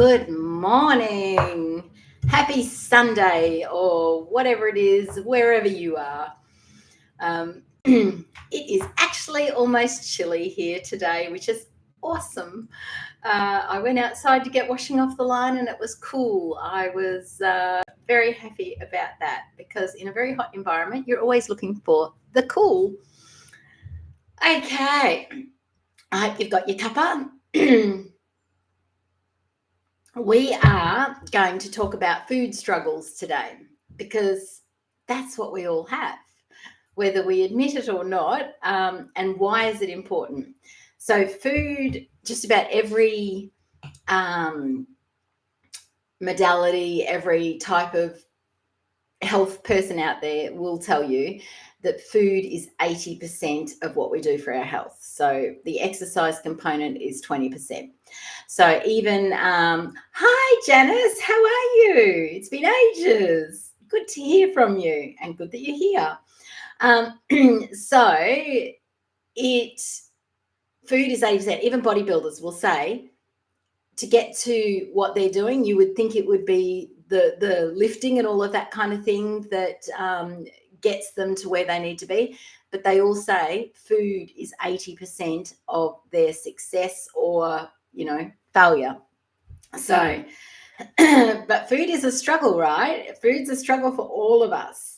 Good morning. Happy Sunday, or whatever it is, wherever you are. It is actually almost chilly here today, which is awesome. I went outside to get washing off the line and it was cool. I was very happy about that because in a very hot environment, you're always looking for the cool. Okay. I hope you've got your cuppa. We are going to talk about food struggles today because that's what we all have, whether we admit it or not, and why is it important? So food, just about every modality, every type of health person out there will tell you that food is 80% of what we do for our health. So the exercise component is 20%. So even, hi Janice, how are you? It's been ages. Good to hear from you and good that you're here. So food is 80%. Even bodybuilders will say to get to what they're doing, you would think it would be the lifting and all of that kind of thing that gets them to where they need to be. But they all say food is 80% of their success or, failure. So, but food is a struggle, right? Food's a struggle for all of us.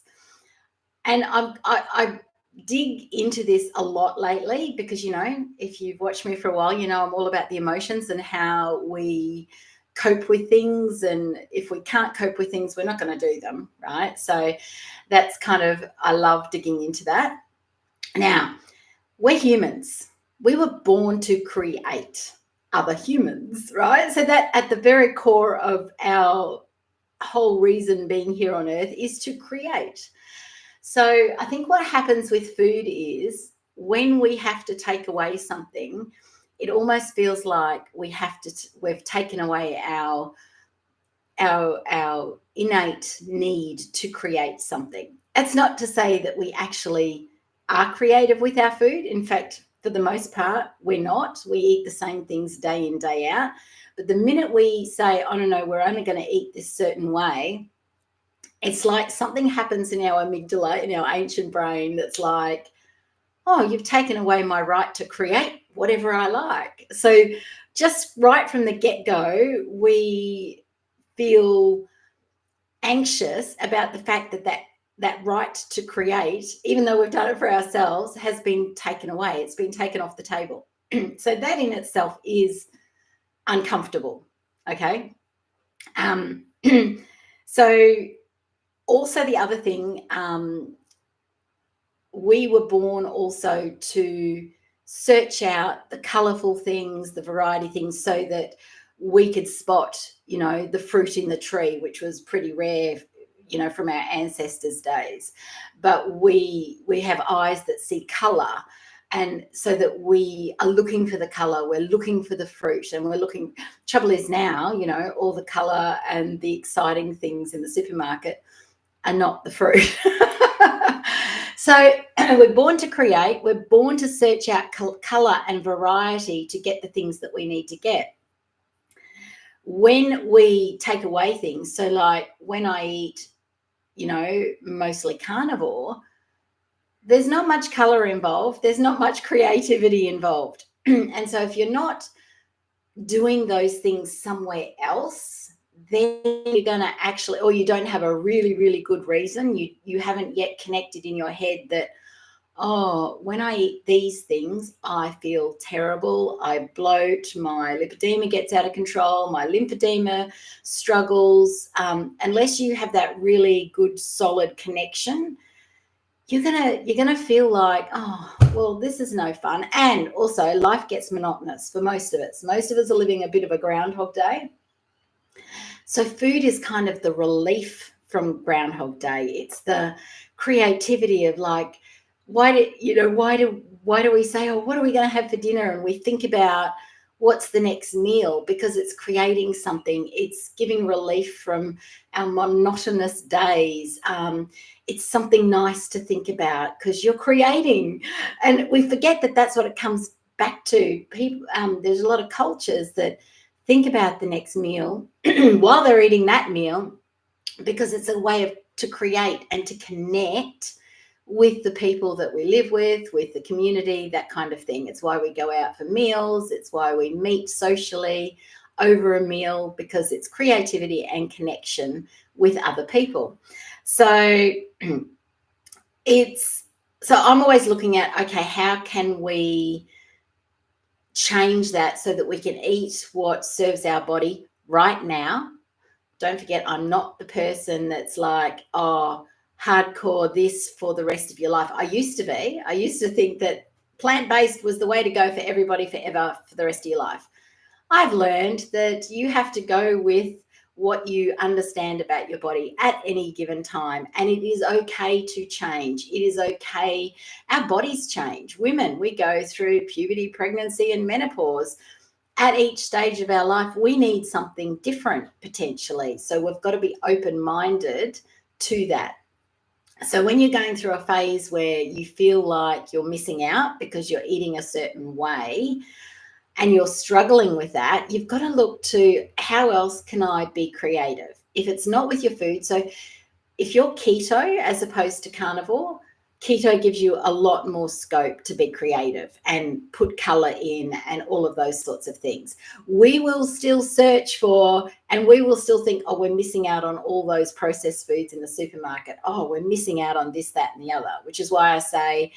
And I dig into this a lot lately because, if you've watched me for a while, I'm all about the emotions and how we cope with things. And if we can't cope with things, we're not going to do them, right? So that's I love digging into that. Now, we're humans. We were born to create other humans, right? So that at the very core of our whole reason being here on earth is to create. So I think what happens with food is when we have to take away something, it almost feels like we've taken away our innate need to create something. It's not to say that we actually are creative with our food. In fact, for the most part, we're not. We eat the same things day in, day out. But the minute we say, oh, no, we're only going to eat this certain way, it's like something happens in our amygdala, in our ancient brain, that's like, oh, you've taken away my right to create whatever I like. So just right from the get-go, we feel anxious about the fact that right to create, even though we've done it for ourselves, has been taken away. It's been taken off the table. So that in itself is uncomfortable, okay? So also the other thing, we were born also to search out the colourful things, the variety things, so that we could spot, the fruit in the tree, which was pretty rare, from our ancestors' days. But we have eyes that see colour, and so that we are looking for the colour, we're looking for the fruit, and we're looking. Trouble is now, all the colour and the exciting things in the supermarket are not the fruit. So we're born to create, we're born to search out colour and variety to get the things that we need to get. When we take away things, so like when I eat, mostly carnivore, there's not much colour involved, there's not much creativity involved. And so if you're not doing those things somewhere else, then you're going to actually, or you don't have a really, really good reason, you haven't yet connected in your head that, oh, when I eat these things, I feel terrible, I bloat, my lipedema gets out of control, my lymphedema struggles. Unless you have that really good, solid connection, you're gonna feel like, oh, well, this is no fun. And also life gets monotonous for most of us. Most of us are living a bit of a Groundhog Day. So food is kind of the relief from Groundhog Day. It's the creativity of like, why do we say, oh, what are we going to have for dinner? And we think about what's the next meal, because it's creating something. It's giving relief from our monotonous days. It's something nice to think about because you're creating. And we forget that that's what it comes back to. People, there's a lot of cultures that think about the next meal while they're eating that meal, because it's a way to create and to connect with the people that we live with the community, that kind of thing. It's why we go out for meals. It's why we meet socially over a meal, because it's creativity and connection with other people. So I'm always looking at, okay, how can we change that so that we can eat what serves our body right now? Don't forget, I'm not the person that's like, oh, hardcore this for the rest of your life. I used to be. I used to think that plant-based was the way to go for everybody forever for the rest of your life. I've learned that you have to go with what you understand about your body at any given time. And it is okay to change. It is okay. Our bodies change. Women, we go through puberty, pregnancy, and menopause. At each stage of our life, we need something different potentially. So we've got to be open-minded to that. So when you're going through a phase where you feel like you're missing out because you're eating a certain way and you're struggling with that, you've got to look to, how else can I be creative? If it's not with your food, so if you're keto as opposed to carnivore, keto gives you a lot more scope to be creative and put color in and all of those sorts of things. We will still search for, and we will still think, oh, we're missing out on all those processed foods in the supermarket. Oh, we're missing out on this, that, and the other, which is why I say,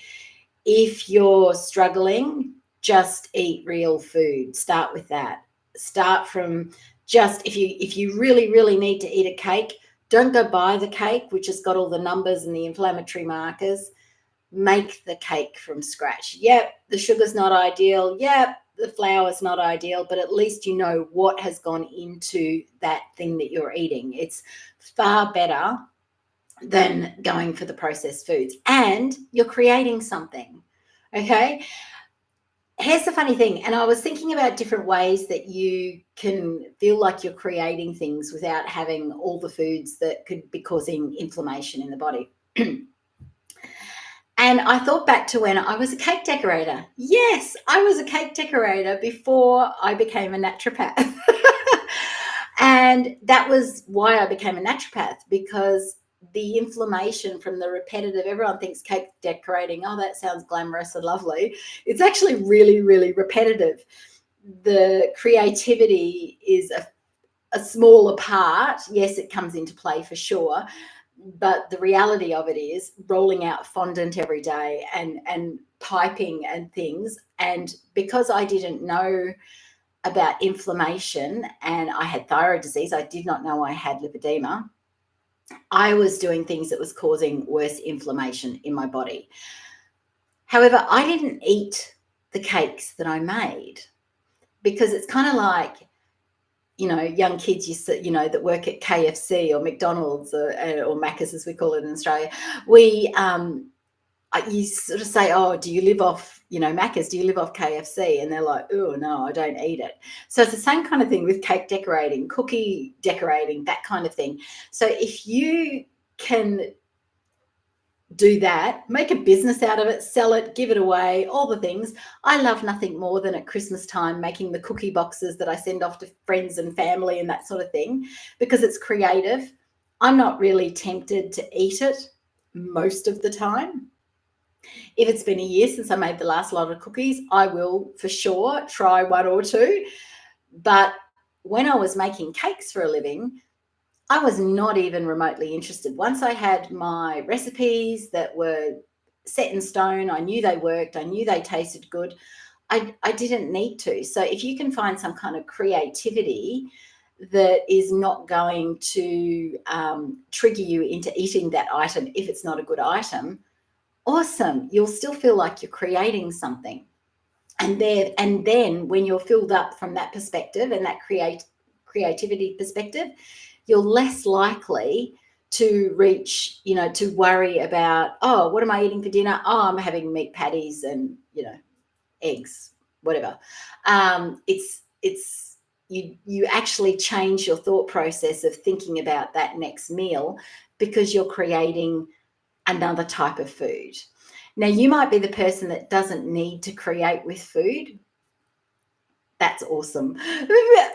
if you're struggling, just eat real food. Start with that. Start from just, if you really, really need to eat a cake, don't go buy the cake, which has got all the numbers and the inflammatory markers. Make the cake from scratch. Yep, the sugar's not ideal. Yep, the flour's not ideal, but at least you know what has gone into that thing that you're eating. It's far better than going for the processed foods. And you're creating something, okay? Here's the funny thing, and I was thinking about different ways that you can feel like you're creating things without having all the foods that could be causing inflammation in the body. And I thought back to when I was a cake decorator. Yes, I was a cake decorator before I became a naturopath. And that was why I became a naturopath, because the inflammation from the repetitive, everyone thinks cake decorating, oh, that sounds glamorous and lovely. It's actually really, really repetitive. The creativity is a smaller part. Yes, it comes into play for sure. But the reality of it is rolling out fondant every day and piping and things. And because I didn't know about inflammation and I had thyroid disease, I did not know I had lipedema. I was doing things that was causing worse inflammation in my body. However, I didn't eat the cakes that I made, because it's kind of like, young kids that work at KFC or McDonald's or Macca's, as we call it in Australia. You sort of say, oh, do you live off, Macca's? Do you live off KFC? And they're like, oh, no, I don't eat it. So it's the same kind of thing with cake decorating, cookie decorating, that kind of thing. So if you can do that, make a business out of it, sell it, give it away, all the things. I love nothing more than at Christmas time making the cookie boxes that I send off to friends and family and that sort of thing, because it's creative. I'm not really tempted to eat it most of the time. If it's been a year since I made the last lot of cookies, I will for sure try one or two. But when I was making cakes for a living, I was not even remotely interested. Once I had my recipes that were set in stone, I knew they worked, I knew they tasted good, I didn't need to. So if you can find some kind of creativity that is not going to trigger you into eating that item if it's not a good item, awesome. You'll still feel like you're creating something. And then when you're filled up from that perspective and that creativity perspective, you're less likely to reach, to worry about, oh, what am I eating for dinner? Oh, I'm having meat patties and, eggs, whatever. You actually change your thought process of thinking about that next meal, because you're creating another type of food. Now, you might be the person that doesn't need to create with food. That's awesome.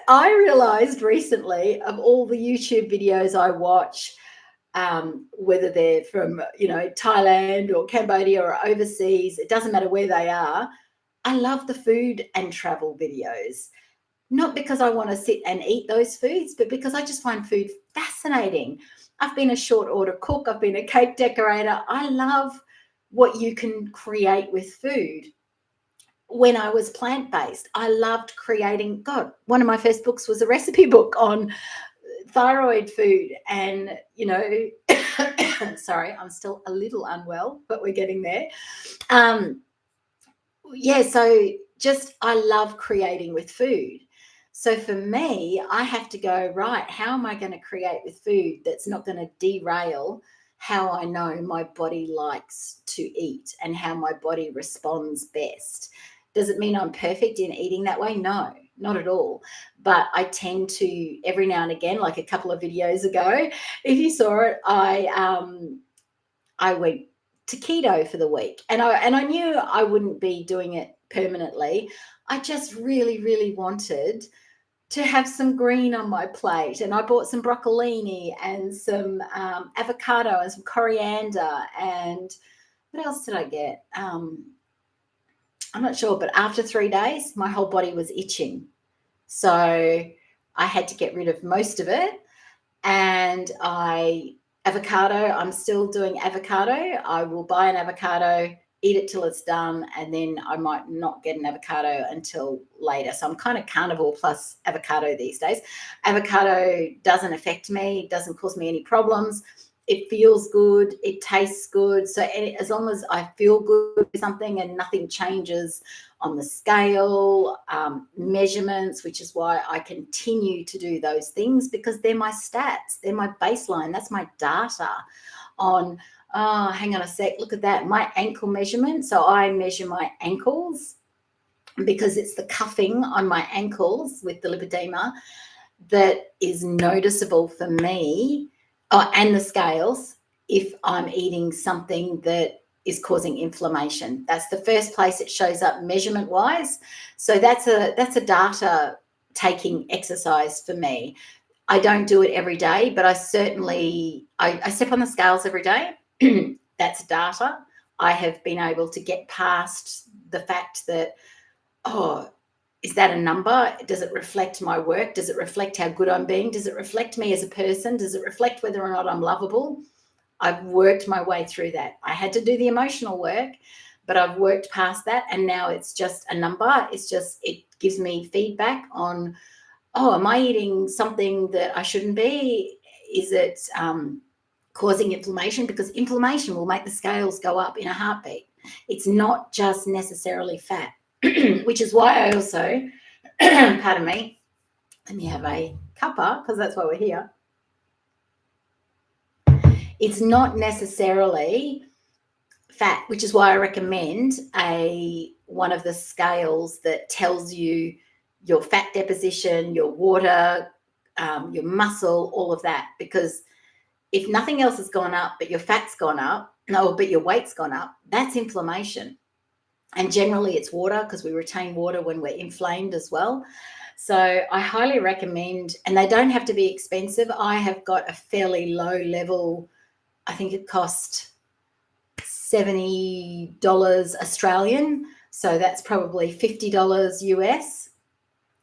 I realized recently, of all the YouTube videos I watch, whether they're from, Thailand or Cambodia or overseas, it doesn't matter where they are. I love the food and travel videos, not because I want to sit and eat those foods, but because I just find food fascinating. I've been a short order cook. I've been a cake decorator. I love what you can create with food. When I was plant-based, I loved creating. God, one of my first books was a recipe book on thyroid food. And, sorry, I'm still a little unwell, but we're getting there. So just I love creating with food. So for me, I have to go, right, how am I going to create with food that's not going to derail how I know my body likes to eat and how my body responds best? Does it mean I'm perfect in eating that way? No, not at all. But I tend to, every now and again, like a couple of videos ago, if you saw it, I went to keto for the week, and I knew I wouldn't be doing it permanently. I just really, really wanted to have some green on my plate, and I bought some broccolini and some avocado and some coriander, and what else did I get? I'm not sure, but after 3 days, my whole body was itching. So I had to get rid of most of it. And avocado, I'm still doing avocado. I will buy an avocado, eat it till it's done, and then I might not get an avocado until later. So I'm kind of carnivore plus avocado these days. Avocado doesn't affect me, doesn't cause me any problems. It feels good, it tastes good. So as long as I feel good with something and nothing changes on the scale, measurements, which is why I continue to do those things, because they're my stats, they're my baseline, that's my data on, hang on a sec, look at that, my ankle measurement. So I measure my ankles because it's the cuffing on my ankles with the lipedema that is noticeable for me. And the scales, if I'm eating something that is causing inflammation. That's the first place it shows up measurement wise. So that's a data taking exercise for me. I don't do it every day, but I certainly, I step on the scales every day. That's data. I have been able to get past the fact that, is that a number? Does it reflect my work? Does it reflect how good I'm being? Does it reflect me as a person? Does it reflect whether or not I'm lovable? I've worked my way through that. I had to do the emotional work, but I've worked past that. And now it's just a number. It gives me feedback on, am I eating something that I shouldn't be? Is it causing inflammation? Because inflammation will make the scales go up in a heartbeat. It's not just necessarily fat. Which is why I also, pardon me, let me have a cuppa because that's why we're here. It's not necessarily fat, which is why I recommend one of the scales that tells you your fat deposition, your water, your muscle, all of that. Because if nothing else has gone up, but your fat's gone up, but your weight's gone up, that's inflammation. And generally it's water, because we retain water when we're inflamed as well. So I highly recommend, and they don't have to be expensive. I have got a fairly low level, I think it cost $70 Australian. So that's probably $50 US.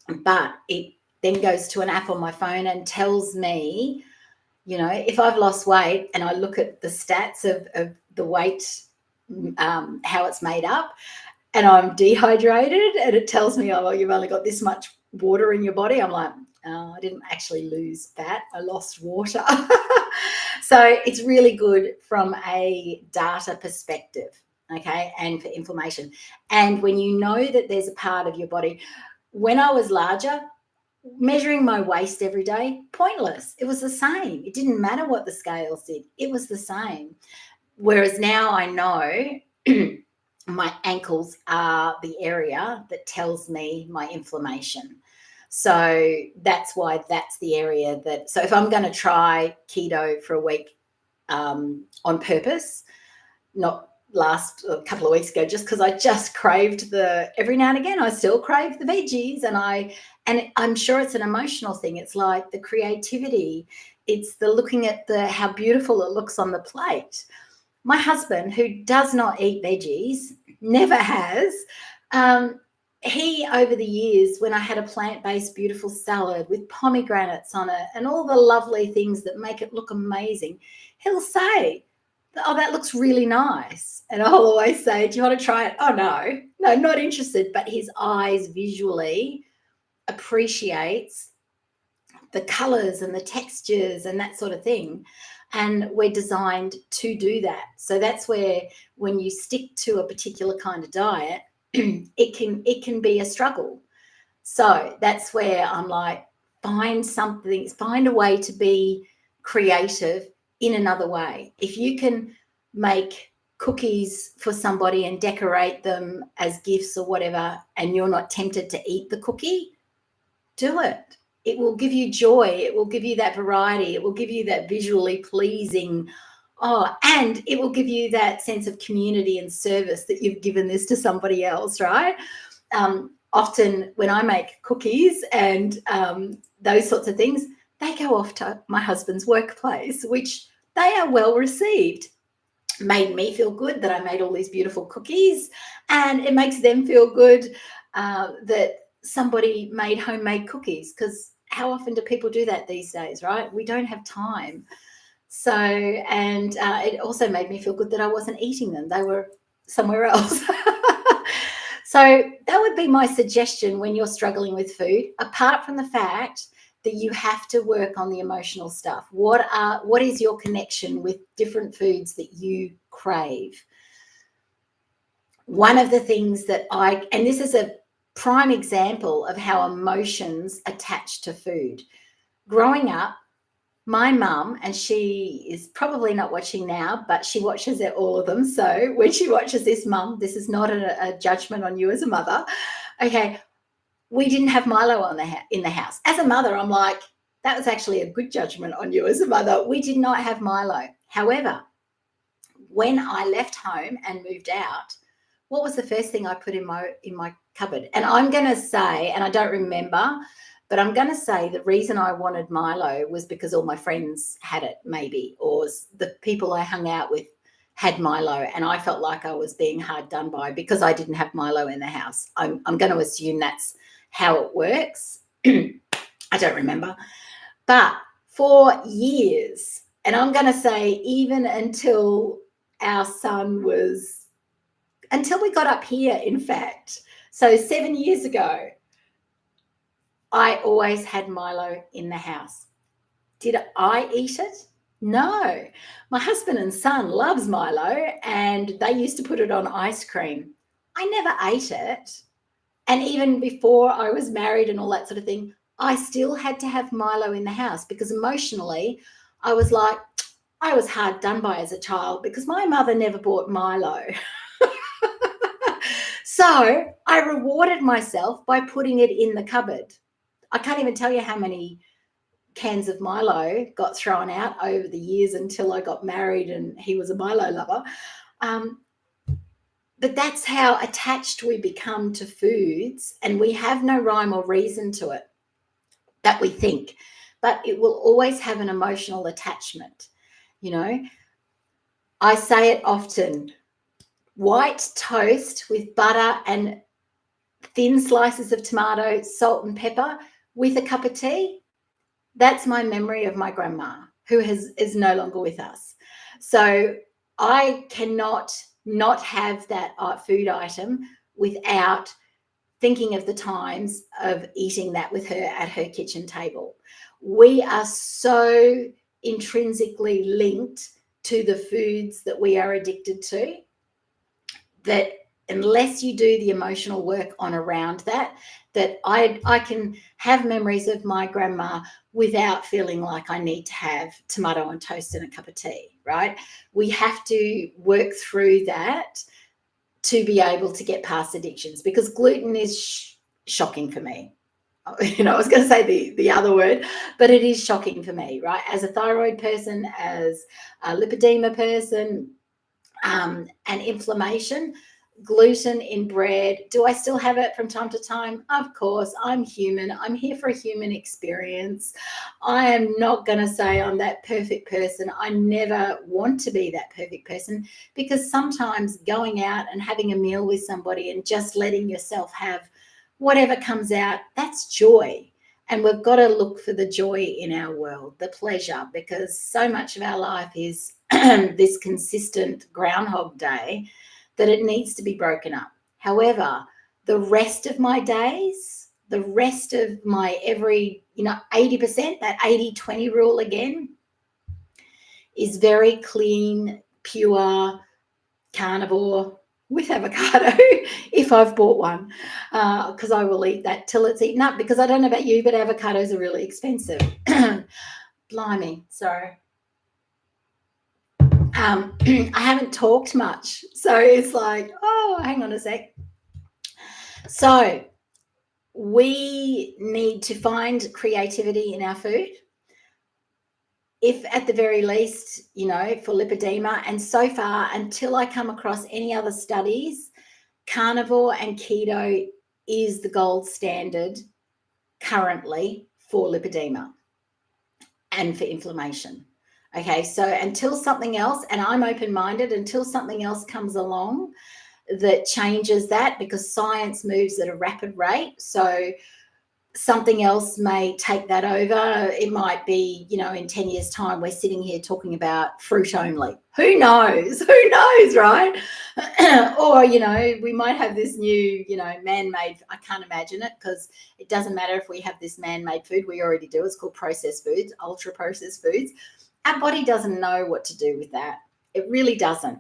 But it then goes to an app on my phone and tells me, if I've lost weight and I look at the stats of the weight, how it's made up, and I'm dehydrated and it tells me, you've only got this much water in your body. I'm like, I didn't actually lose fat. I lost water. So it's really good from a data perspective, okay, and for inflammation. And when you know that there's a part of your body, when I was larger, measuring my waist every day, pointless. It was the same. It didn't matter what the scales did. It was the same. Whereas now I know my ankles are the area that tells me my inflammation. So that's why that's the area that, so if I'm going to try keto for a week on purpose, not last a couple of weeks ago, just because I just craved every now and again, I still crave the veggies, and I'm sure it's an emotional thing. It's like the creativity, it's the looking at how beautiful it looks on the plate. My husband, who does not eat veggies, never has, he, over the years, when I had a plant-based beautiful salad with pomegranates on it and all the lovely things that make it look amazing, he'll say, oh, that looks really nice. And I'll always say, do you want to try it? Oh, no, not interested. But his eyes visually appreciates the colors and the textures and that sort of thing. And we're designed to do that. So that's where, when you stick to a particular kind of diet, it can be a struggle. So that's where I'm like, find a way to be creative in another way. If you can make cookies for somebody and decorate them as gifts or whatever, and you're not tempted to eat the cookie, do it. It will give you joy. It will give you that variety. It will give you that visually pleasing. Oh, and it will give you that sense of community and service that you've given this to somebody else, right? Often when I make cookies and those sorts of things, they go off to my husband's workplace, which they are well received. Made me feel good that I made all these beautiful cookies, and it makes them feel good that somebody made homemade cookies, because how often do people do that these days, right? We don't have time. So, and it also made me feel good that I wasn't eating them. They were somewhere else. So that would be my suggestion when you're struggling with food, apart from the fact that you have to work on the emotional stuff. What is your connection with different foods that you crave? One of the things that and this is a prime example of how emotions attach to food. Growing up, my mum, and she is probably not watching now, but she watches all of them. So when she watches this, Mum, this is not a judgment on you as a mother. Okay, we didn't have Milo in the house. As a mother, I'm like, that was actually a good judgment on you as a mother. We did not have Milo. However, when I left home and moved out, what was the first thing I put in my cupboard? And I'm going to say, and I don't remember, but I'm going to say the reason I wanted Milo was because all my friends had it, maybe, or the people I hung out with had Milo, and I felt like I was being hard done by because I didn't have Milo in the house. I'm going to assume that's how it works. I don't remember. But for years, and I'm going to say even until we got up here, in fact, so 7 years ago, I always had Milo in the house. Did I eat it? No. My husband and son loves Milo, and they used to put it on ice cream. I never ate it. And even before I was married and all that sort of thing, I still had to have Milo in the house because emotionally I was like, I was hard done by as a child because my mother never bought Milo. So I rewarded myself by putting it in the cupboard. I can't even tell you how many cans of Milo got thrown out over the years until I got married and he was a Milo lover. But that's how attached we become to foods, and we have no rhyme or reason to it that we think, but it will always have an emotional attachment. You know, I say it often, white toast with butter and thin slices of tomato, salt and pepper with a cup of tea. That's my memory of my grandma, who is no longer with us. So I cannot not have that food item without thinking of the times of eating that with her at her kitchen table. We are so intrinsically linked to the foods that we are addicted to that unless you do the emotional work on around that I can have memories of my grandma without feeling like I need to have tomato on toast and a cup of tea, right? We have to work through that to be able to get past addictions, because gluten is shocking for me. You know, I was going to say the other word, but it is shocking for me, right? As a thyroid person, as a lipedema person, and inflammation. Gluten in bread. Do I still have it from time to time? Of course. I'm human. I'm here for a human experience. I am not going to say I'm that perfect person. I never want to be that perfect person, because sometimes going out and having a meal with somebody and just letting yourself have whatever comes out, that's joy. And we've got to look for the joy in our world, the pleasure, because so much of our life is this consistent Groundhog Day that it needs to be broken up. However, the rest of my days, the rest of my 80%, that 80-20 rule again, is very clean, pure, carnivore with avocado if I've bought one, because I will eat that till it's eaten up, because I don't know about you, but avocados are really expensive. Blimey, sorry. I haven't talked much, so it's like, oh, hang on a sec. So we need to find creativity in our food, if at the very least, for lipedema. And so far, until I come across any other studies, carnivore and keto is the gold standard currently for lipedema and for inflammation. Okay, so until something else, and I'm open-minded, until something else comes along that changes that, because science moves at a rapid rate. So something else may take that over. It might be, in 10 years' time, we're sitting here talking about fruit only. Who knows? Who knows, right? Or, we might have this new, man-made, I can't imagine it, because it doesn't matter if we have this man-made food. We already do. It's called processed foods, ultra-processed foods. Our body doesn't know what to do with that. It really doesn't.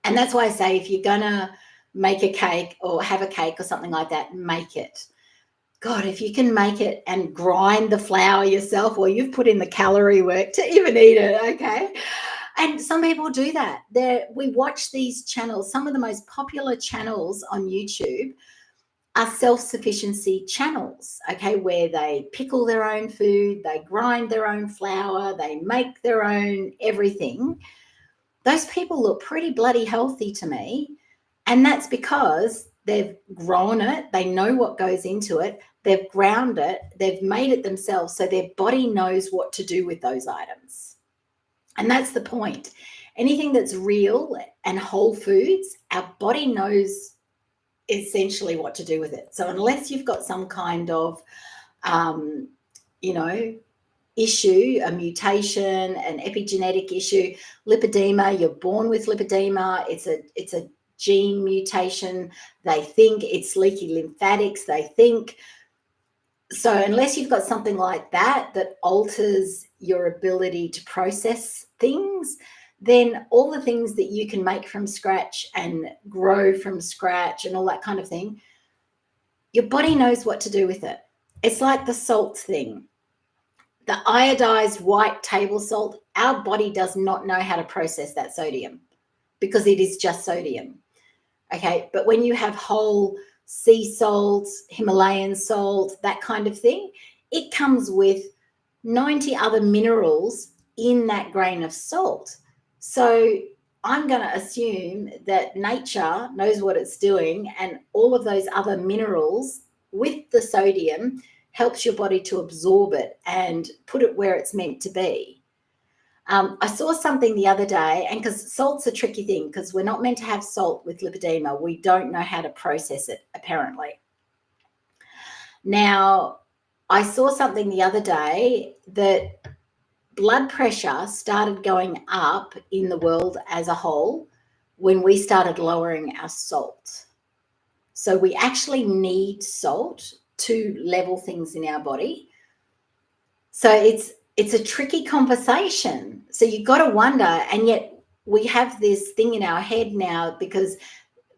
And that's why I say, if you're going to make a cake or have a cake or something like that, make it. God, if you can make it and grind the flour yourself, well, you've put in the calorie work to even eat it, okay? And some people do that. We watch these channels. Some of the most popular channels on YouTube are self-sufficiency channels, okay, where they pickle their own food, they grind their own flour, they make their own everything. Those people look pretty bloody healthy to me. And that's because they've grown it, they know what goes into it, they've ground it, they've made it themselves, so their body knows what to do with those items. And that's the point. Anything that's real and whole foods, our body knows essentially what to do with it. So unless you've got some kind of, issue, a mutation, an epigenetic issue, lipedema, you're born with lipedema, it's a gene mutation, they think it's leaky lymphatics, they think. So unless you've got something like that alters your ability to process things, then all the things that you can make from scratch and grow from scratch and all that kind of thing, your body knows what to do with it. It's like the salt thing. The iodized white table salt, our body does not know how to process that sodium because it is just sodium. Okay, but when you have whole sea salts, Himalayan salt, that kind of thing, it comes with 90 other minerals in that grain of salt. So I'm going to assume that nature knows what it's doing, and all of those other minerals with the sodium helps your body to absorb it and put it where it's meant to be. I saw something the other day, and because salt's a tricky thing, because we're not meant to have salt with lipedema. We don't know how to process it, apparently. Now, I saw something the other day that blood pressure started going up in the world as a whole when we started lowering our salt. So we actually need salt to level things in our body. So it's a tricky conversation. So you've got to wonder, and yet we have this thing in our head now, because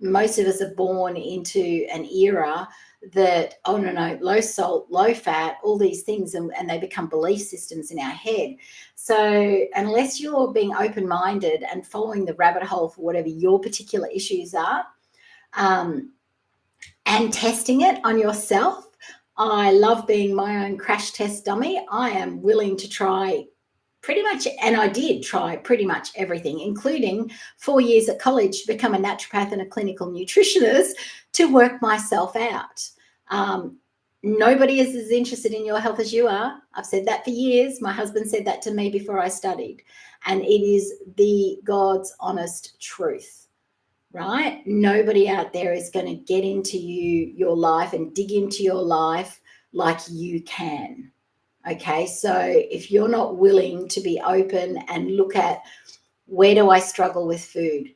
most of us are born into an era that, oh, no, low salt, low fat, all these things, and they become belief systems in our head. So unless you're being open-minded and following the rabbit hole for whatever your particular issues are, and testing it on yourself, I love being my own crash test dummy. I am willing to try pretty much, and I did try pretty much everything, including 4 years at college to become a naturopath and a clinical nutritionist to work myself out. Nobody is as interested in your health as you are. I've said that for years. My husband said that to me before I studied, and it is the God's honest truth, right? Nobody out there is going to get into your life and dig into your life like you can. Okay, so if you're not willing to be open and look at, where do I struggle with food?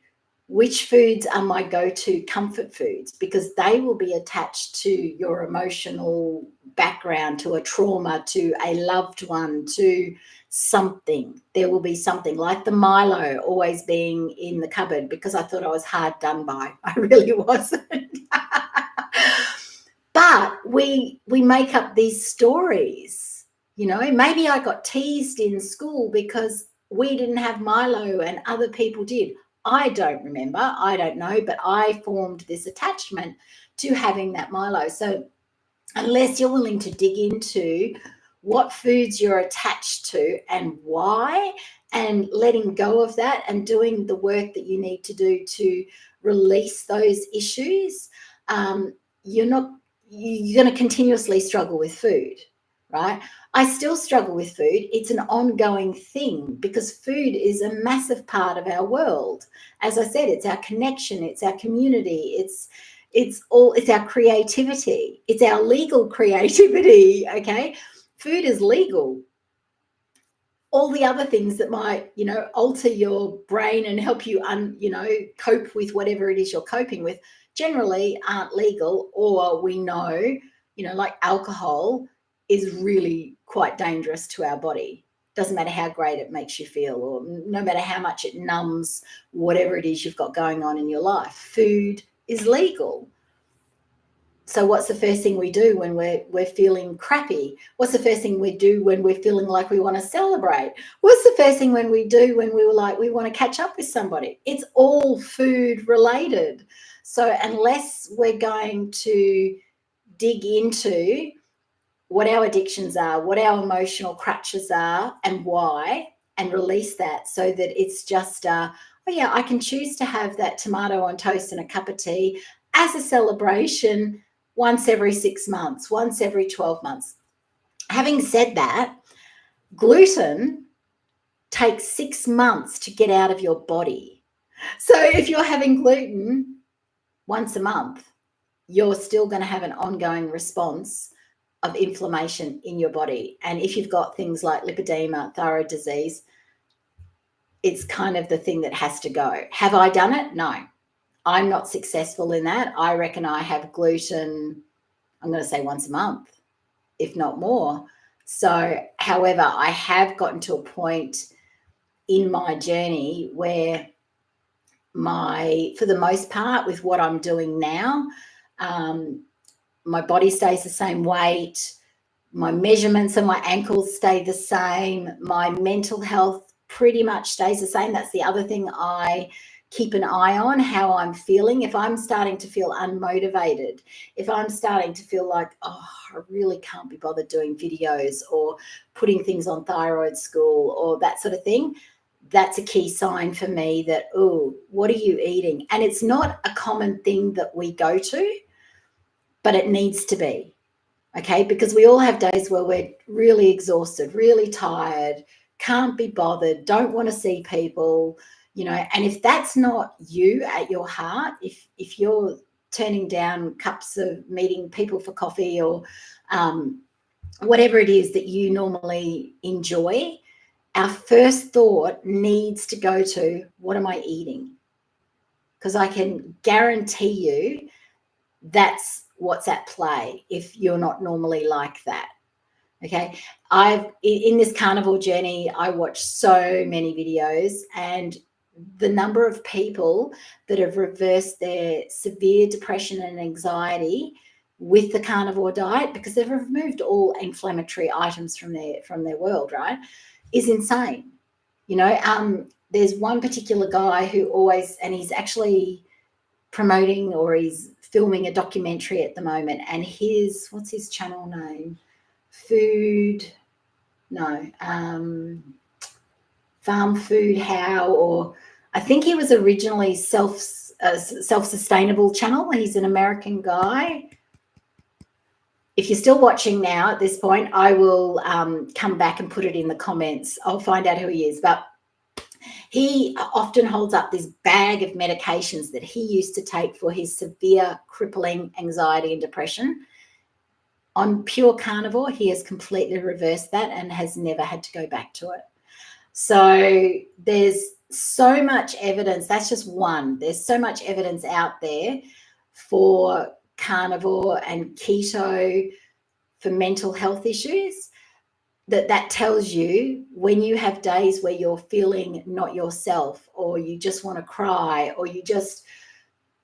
Which foods are my go-to comfort foods? Because they will be attached to your emotional background, to a trauma, to a loved one, to something. There will be something like the Milo always being in the cupboard because I thought I was hard done by. I really wasn't. But we make up these stories. You know, maybe I got teased in school because we didn't have Milo and other people did. I don't remember. I don't know. But I formed this attachment to having that Milo. So unless you're willing to dig into what foods you're attached to and why, and letting go of that and doing the work that you need to do to release those issues, you're going to continuously struggle with food, right? I still struggle with food. It's an ongoing thing because food is a massive part of our world. As I said, it's our connection, it's our community, it's our creativity, it's our legal creativity. Okay, food is legal. All the other things that might, alter your brain and help you cope with whatever it is you're coping with generally aren't legal, or we know, like alcohol is really quite dangerous to our body. Doesn't matter how great it makes you feel, or no matter how much it numbs whatever it is you've got going on in your life. Food is legal. So what's the first thing we do when we're feeling crappy? What's the first thing we do when we're feeling like we want to celebrate? What's the first thing when we do when we were like we want to catch up with somebody? It's all food related. So unless we're going to dig into what our addictions are, what our emotional crutches are, and why, and release that so that it's just, I can choose to have that tomato on toast and a cup of tea as a celebration once every 6 months, once every 12 months. Having said that, gluten takes 6 months to get out of your body. So if you're having gluten once a month, you're still going to have an ongoing response of inflammation in your body. And if you've got things like lipedema, thyroid disease, it's kind of the thing that has to go. Have I done it? No, I'm not successful in that. I reckon I have gluten, I'm going to say once a month, if not more. So, however, I have gotten to a point in my journey where for the most part, with what I'm doing now, my body stays the same weight. My measurements of my ankles stay the same. My mental health pretty much stays the same. That's the other thing I keep an eye on, how I'm feeling. If I'm starting to feel unmotivated, if I'm starting to feel like, I really can't be bothered doing videos or putting things on thyroid school or that sort of thing, that's a key sign for me that, what are you eating? And it's not a common thing that we go to, but it needs to be, okay? Because we all have days where we're really exhausted, really tired, can't be bothered, don't want to see people, and if that's not you at your heart, if you're turning down cups of meeting people for coffee or whatever it is that you normally enjoy, our first thought needs to go to, what am I eating? Because I can guarantee you that's what's at play if you're not normally like that. Okay, in this carnivore journey, I watched so many videos, and the number of people that have reversed their severe depression and anxiety with the carnivore diet, because they've removed all inflammatory items from their world, right, is insane. There's one particular guy who always, and he's actually promoting, or he's filming a documentary at the moment, and what's his channel name? Farm Food How, or I think he was originally self-sustainable channel. He's an American guy. If you're still watching now at this point, I will come back and put it in the comments. I'll find out who he is. But he often holds up this bag of medications that he used to take for his severe crippling anxiety and depression. On pure carnivore, he has completely reversed that and has never had to go back to it. So there's so much evidence. That's just one. There's so much evidence out there for carnivore and keto for mental health issues that tells you when you have days where you're feeling not yourself, or you just want to cry, or you just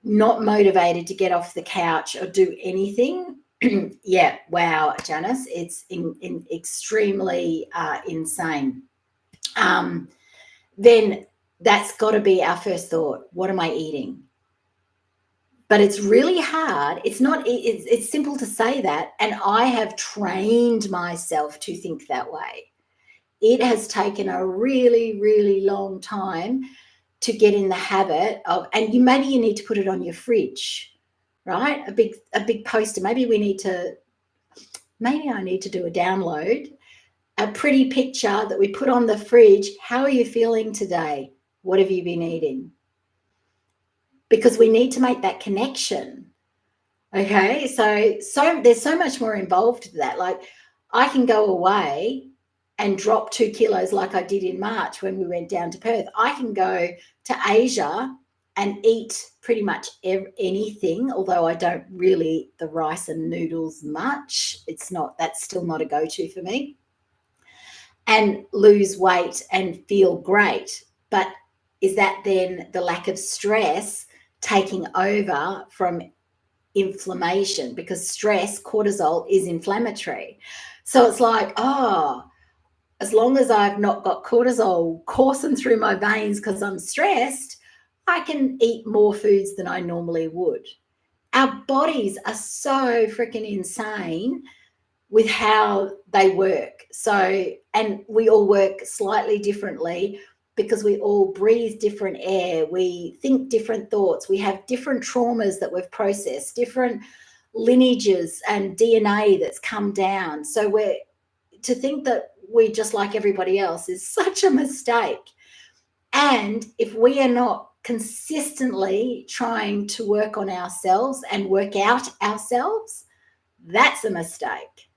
not motivated to get off the couch or do anything. Yeah, wow, Janice, it's extremely insane. Then that's got to be our first thought. What am I eating? But it's really hard. It's simple to say that. And I have trained myself to think that way. It has taken a really, really long time to get in the habit of, and maybe you need to put it on your fridge, right? A big poster. Maybe I need to do a download, a pretty picture that we put on the fridge. How are you feeling today? What have you been eating? Because we need to make that connection. Okay, so there's so much more involved to that. Like, I can go away and drop 2 kilos like I did in March when we went down to Perth. I can go to Asia and eat pretty much anything, although I don't really eat the rice and noodles much. That's still not a go-to for me. And lose weight and feel great. But is that then the lack of stress taking over from inflammation? Because stress, cortisol, is inflammatory. So it's like, as long as I've not got cortisol coursing through my veins because I'm stressed, I can eat more foods than I normally would. Our bodies are so freaking insane with how they work. So, and we all work slightly differently because we all breathe different air. We think different thoughts. We have different traumas that we've processed, different lineages and DNA that's come down. So to think that we're just like everybody else is such a mistake. And if we are not consistently trying to work on ourselves and work out ourselves, that's a mistake.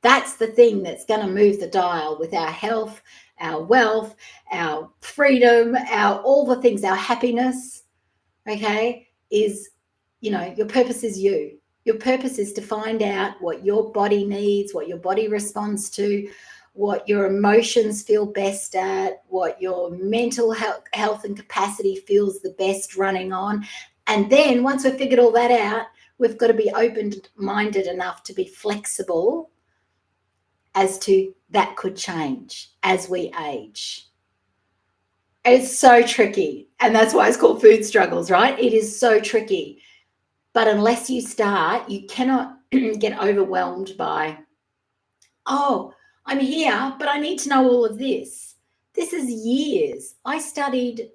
That's the thing that's going to move the dial with our health, our wealth, our freedom, all the things, our happiness, okay, is, your purpose is you. Your purpose is to find out what your body needs, what your body responds to, what your emotions feel best at, what your mental health and capacity feels the best running on. And then once we've figured all that out, we've got to be open-minded enough to be flexible as to that could change as we age. It's so tricky. And that's why it's called food struggles, right? It is so tricky. But unless you start, you cannot get overwhelmed by, I'm here, but I need to know all of this. This is years. I studied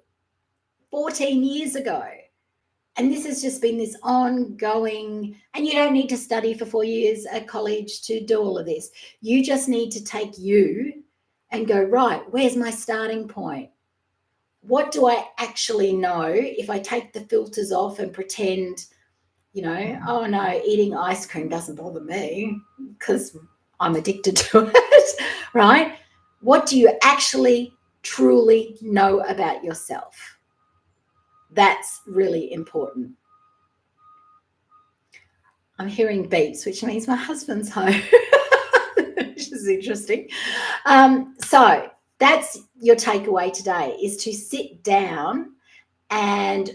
14 years ago. And this has just been this ongoing, and you don't need to study for 4 years at college to do all of this. You just need to take you and go, right, where's my starting point? What do I actually know if I take the filters off and pretend, oh no, eating ice cream doesn't bother me because I'm addicted to it, right? What do you actually truly know about yourself? That's really important. I'm hearing beeps, which means my husband's home, which is interesting. So that's your takeaway today, is to sit down and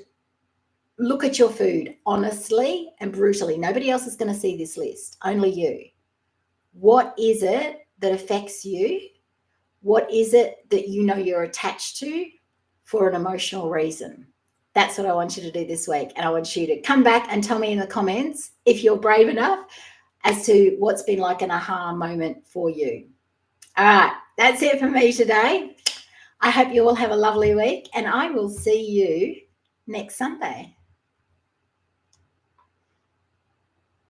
look at your food honestly and brutally. Nobody else is going to see this list, only you. What is it that affects you? What is it that you're attached to for an emotional reason? That's what I want you to do this week. And I want you to come back and tell me in the comments, if you're brave enough, as to what's been like an aha moment for you. All right, that's it for me today. I hope you all have a lovely week, and I will see you next Sunday.